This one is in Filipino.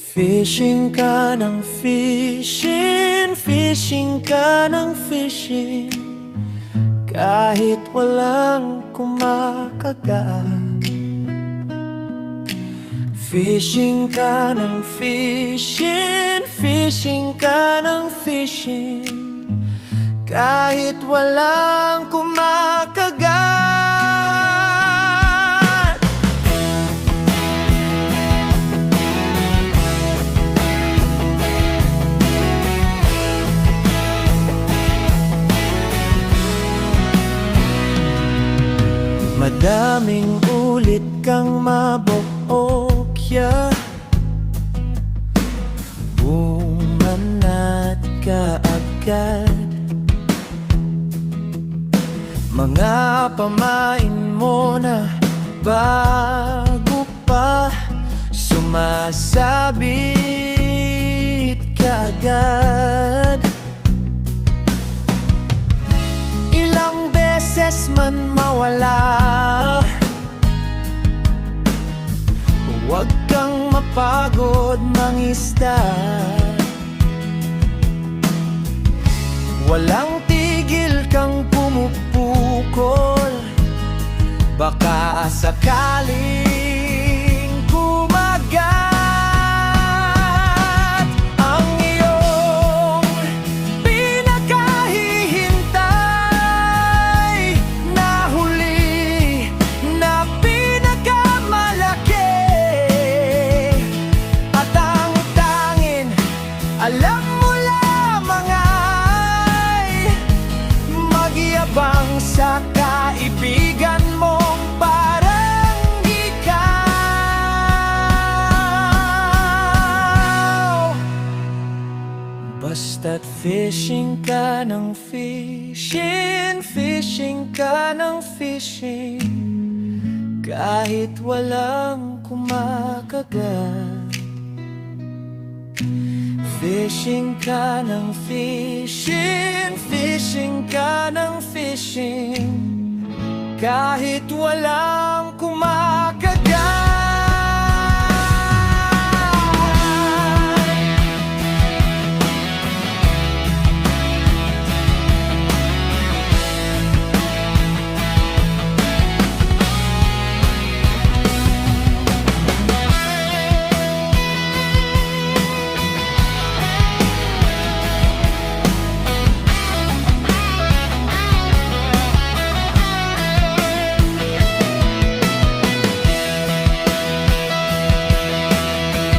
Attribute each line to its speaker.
Speaker 1: Fishing ka ng fishing, fishing ka ng fishing, kahit walang kumakagat. Fishing ka ng fishing, fishing ka ng fishing, kahit walang kumakagat. Madaming ulit kang mabokya, bumanat ka agad. Mga pamain mo na bago pa sumasabit ka agad. Ilang beses man mawala, huwag kang mapagod mangisda. Walang tigil kang pumupukol, baka sakaling kumagat ang iyong pinakahihintay na huli, na pinakamalaki. At ang tangin alam mo lamang ay magyabang sa kaibigan mong parang ikaw. Basta't fishing ka ng fishing, fishing ka ng fishing, kahit walang kumakagat. Fishing ka ng fishing, fishing ka ng fishing, kahit walang kumakagat.